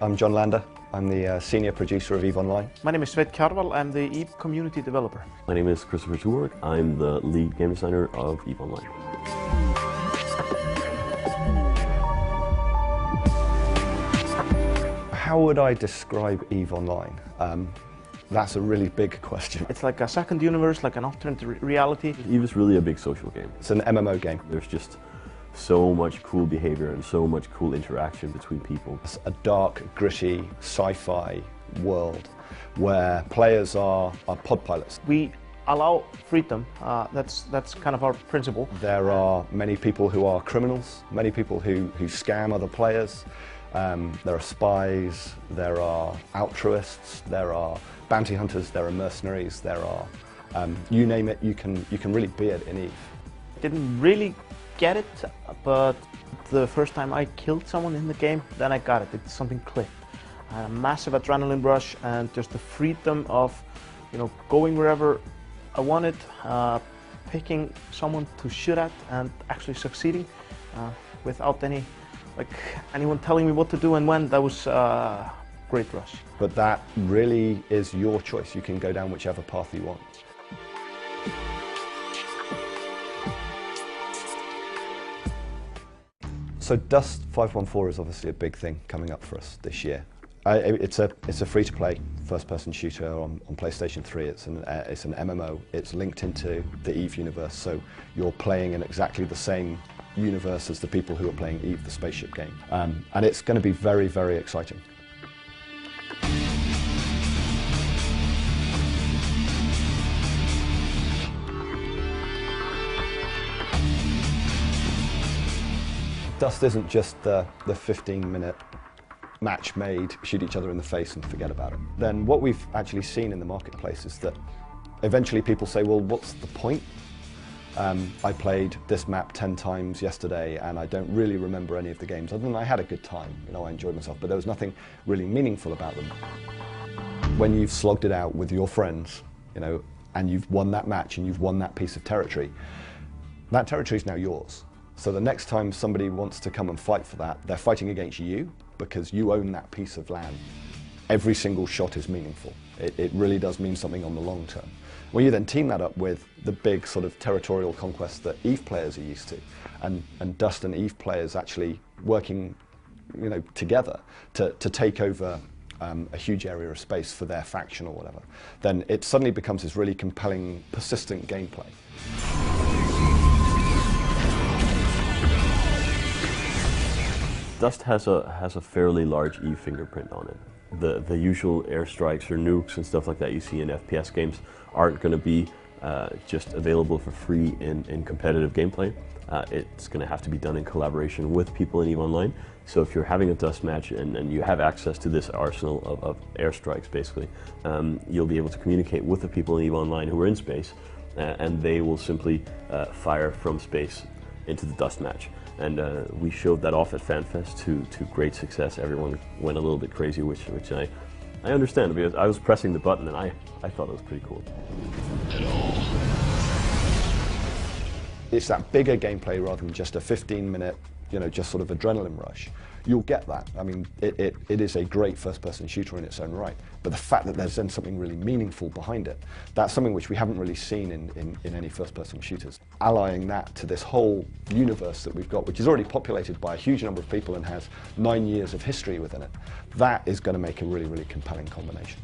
I'm John Lander. I'm the senior producer of EVE Online. My name is Sveinn Kjarval. I'm the EVE community developer. My name is Christopher Tuborg. I'm the lead game designer of EVE Online. How would I describe EVE Online? That's a really big question. It's like a second universe, like an alternate reality. EVE is really a big social game. It's an MMO game. There's just so much cool behavior and so much cool interaction between people. It's a dark, gritty, sci-fi world where players are pod pilots. We allow freedom. That's kind of our principle. There are many people who are criminals, many people who scam other players. There are spies, there are altruists, there are bounty hunters, there are mercenaries, there are, you name it, you can really be it in EVE. Didn't really get it, but the first time I killed someone in the game, then I got it. Something clicked. I had a massive adrenaline rush and just the freedom of, going wherever I wanted, picking someone to shoot at and actually succeeding without anyone telling me what to do and when. That was a great rush. But that really is your choice. You can go down whichever path you want. So Dust 514 is obviously a big thing coming up for us this year. It's a free-to-play first-person shooter on PlayStation 3. It's an MMO. It's linked into the EVE universe, so you're playing in exactly the same universe as the people who are playing EVE, the spaceship game. And it's going to be very, very exciting. Dust isn't just the 15-minute match made, shoot each other in the face and forget about it. Then what we've actually seen in the marketplace is that eventually people say, well, what's the point? I played this map 10 times yesterday and I don't really remember any of the games, other than I had a good time, I enjoyed myself, but there was nothing really meaningful about them. When you've slogged it out with your friends, and you've won that match and you've won that piece of territory, that territory is now yours. So the next time somebody wants to come and fight for that, they're fighting against you because you own that piece of land. Every single shot is meaningful. It really does mean something on the long term. When you then team that up with the big sort of territorial conquest that EVE players are used to, and Dust and EVE players actually working together to take over a huge area of space for their faction or whatever, then it suddenly becomes this really compelling, persistent gameplay. Dust has a fairly large EVE fingerprint on it. The usual airstrikes or nukes and stuff like that you see in FPS games aren't going to be just available for free in competitive gameplay. It's going to have to be done in collaboration with people in EVE Online. So if you're having a Dust match and you have access to this arsenal of airstrikes, basically, you'll be able to communicate with the people in EVE Online who are in space, and they will simply fire from space into the Dust match. And we showed that off at FanFest to great success. Everyone went a little bit crazy, which I understand, because I was pressing the button and I thought it was pretty cool. It's that bigger gameplay rather than just a 15-minute, just sort of adrenaline rush. You'll get that. I mean, it is a great first-person shooter in its own right, but the fact that there's then something really meaningful behind it, that's something which we haven't really seen in any first-person shooters. Allying that to this whole universe that we've got, which is already populated by a huge number of people and has 9 years of history within it, that is going to make a really, really compelling combination.